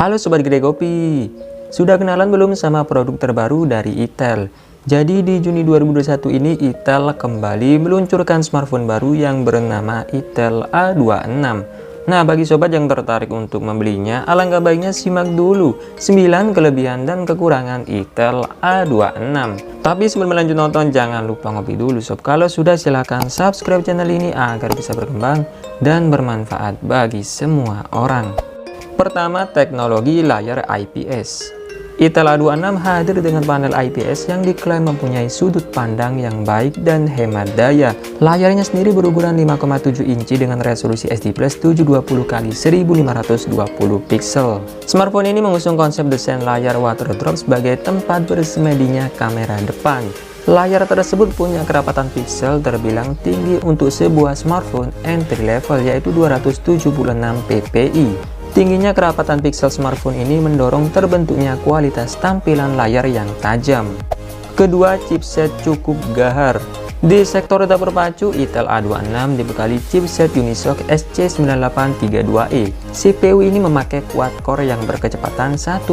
Halo Sobat Gede Kopi, sudah kenalan belum sama produk terbaru dari Itel? Jadi di Juni 2021 ini Itel kembali meluncurkan smartphone baru yang bernama Itel A26. Nah, bagi sobat yang tertarik untuk membelinya, alangkah baiknya simak dulu 9 kelebihan dan kekurangan Itel A26. Tapi sebelum lanjut nonton, jangan lupa ngopi dulu sob. Kalau sudah, silahkan subscribe channel ini agar bisa berkembang dan bermanfaat bagi semua orang. Pertama, teknologi layar IPS. Itel A26 hadir dengan panel IPS yang diklaim mempunyai sudut pandang yang baik dan hemat daya. Layarnya sendiri berukuran 5,7 inci dengan resolusi SD Plus 720x1520 pixel. Smartphone ini mengusung konsep desain layar water drop sebagai tempat bersemedinya kamera depan. Layar tersebut punya kerapatan pixel terbilang tinggi untuk sebuah smartphone entry level, yaitu 276 ppi. Tingginya kerapatan pixel smartphone ini mendorong terbentuknya kualitas tampilan layar yang tajam. Kedua, chipset cukup gahar. Di sektor dapur pacu, Itel A26 dibekali chipset Unisoc SC9832E. CPU ini memakai quad-core yang berkecepatan 1,4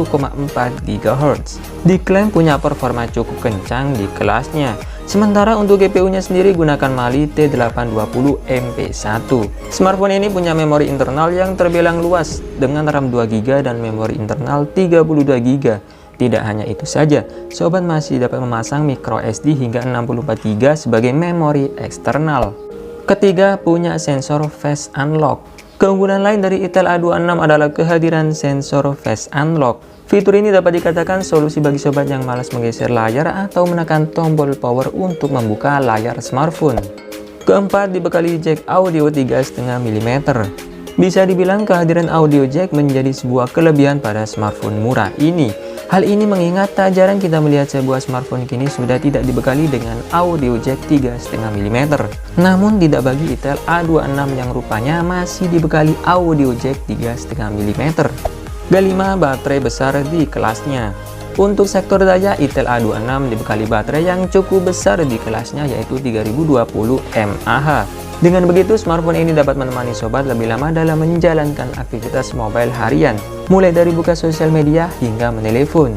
GHz. Diklaim punya performa cukup kencang di kelasnya. Sementara untuk GPU-nya sendiri gunakan Mali T820 MP1. Smartphone ini punya memori internal yang terbilang luas dengan RAM 2GB dan memori internal 32GB. Tidak hanya itu saja, sobat masih dapat memasang micro SD hingga 64GB sebagai memori eksternal. Ketiga, punya sensor face unlock. Keunggulan lain dari Itel A26 adalah kehadiran sensor face unlock. Fitur ini dapat dikatakan solusi bagi sobat yang malas menggeser layar atau menekan tombol power untuk membuka layar smartphone. Keempat, dibekali jack audio 3,5 mm. Bisa dibilang kehadiran audio jack menjadi sebuah kelebihan pada smartphone murah ini. Hal ini mengingat tak jarang kita melihat sebuah smartphone kini sudah tidak dibekali dengan audio jack 3,5 mm. Namun tidak bagi Itel A26 yang rupanya masih dibekali audio jack 3,5 mm. Kelima, baterai besar di kelasnya. Untuk sektor daya, Itel A26 dibekali baterai yang cukup besar di kelasnya, yaitu 3020 mAh. Dengan begitu, smartphone ini dapat menemani sobat lebih lama dalam menjalankan aktivitas mobile harian, mulai dari buka sosial media hingga menelepon.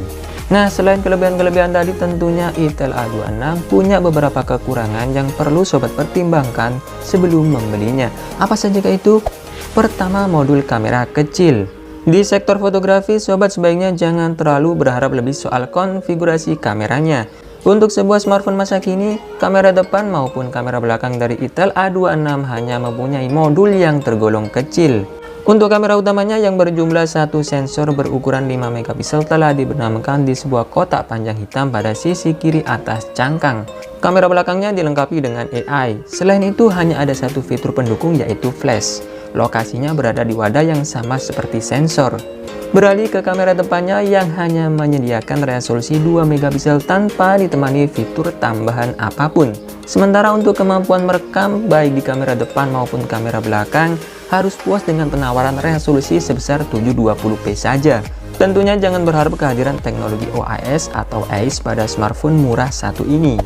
Nah, selain kelebihan-kelebihan tadi, tentunya Itel A26 punya beberapa kekurangan yang perlu sobat pertimbangkan sebelum membelinya. Apa saja itu? Pertama, modul kamera kecil. Di sektor fotografi, sobat sebaiknya jangan terlalu berharap lebih soal konfigurasi kameranya. Untuk sebuah smartphone masa kini, kamera depan maupun kamera belakang dari Itel A26 hanya mempunyai modul yang tergolong kecil. Untuk kamera utamanya yang berjumlah satu sensor berukuran 5 megapiksel telah dibenamkan di sebuah kotak panjang hitam pada sisi kiri atas cangkang. Kamera belakangnya dilengkapi dengan AI. Selain itu, hanya ada satu fitur pendukung, yaitu flash. Lokasinya berada di wadah yang sama seperti sensor. Beralih ke kamera depannya yang hanya menyediakan resolusi 2 megapiksel tanpa ditemani fitur tambahan apapun. Sementara untuk kemampuan merekam baik di kamera depan maupun kamera belakang harus puas dengan penawaran resolusi sebesar 720p saja. Tentunya jangan berharap kehadiran teknologi OIS atau AIS pada smartphone murah satu ini.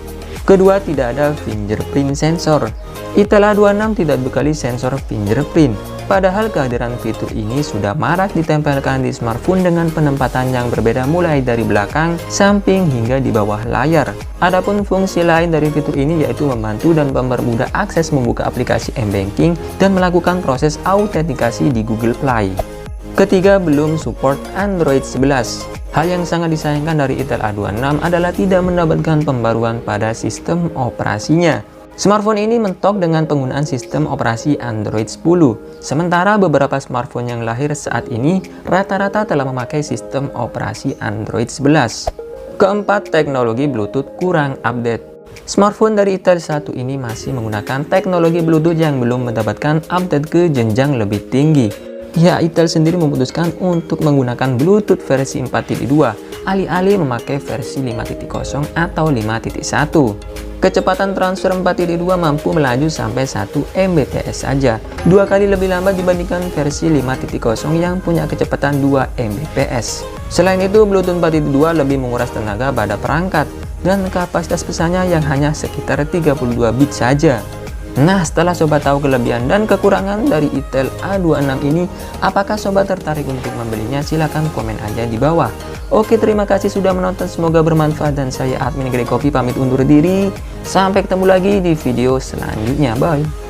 Kedua, tidak ada fingerprint sensor. Itel A26 tidak dibekali sensor fingerprint. Padahal kehadiran fitur ini sudah marak ditempelkan di smartphone dengan penempatan yang berbeda mulai dari belakang, samping, hingga di bawah layar. Adapun fungsi lain dari fitur ini yaitu membantu dan mempermudah akses membuka aplikasi m-banking dan melakukan proses autentikasi di Google Play. Ketiga, belum support Android 11. Hal yang sangat disayangkan dari Itel A26 adalah tidak mendapatkan pembaruan pada sistem operasinya. Smartphone ini mentok dengan penggunaan sistem operasi Android 10. Sementara beberapa smartphone yang lahir saat ini rata-rata telah memakai sistem operasi Android 11. Keempat, teknologi Bluetooth kurang update. Smartphone dari Itel satu ini masih menggunakan teknologi Bluetooth yang belum mendapatkan update ke jenjang lebih tinggi. Ya, Itel sendiri memutuskan untuk menggunakan Bluetooth versi 4.2, alih-alih memakai versi 5.0 atau 5.1. Kecepatan transfer 4.2 mampu melaju sampai 1 Mbps saja, 2 kali lebih lambat dibandingkan versi 5.0 yang punya kecepatan 2 Mbps. Selain itu, Bluetooth 4.2 lebih menguras tenaga pada perangkat dan kapasitas pesannya yang hanya sekitar 32 bit saja. Nah, setelah sobat tahu kelebihan dan kekurangan dari Itel A26 ini, apakah sobat tertarik untuk membelinya? Silahkan komen aja di bawah. Oke, terima kasih sudah menonton, semoga bermanfaat, dan saya admin Greg Kopi pamit undur diri. Sampai ketemu lagi di video selanjutnya, bye.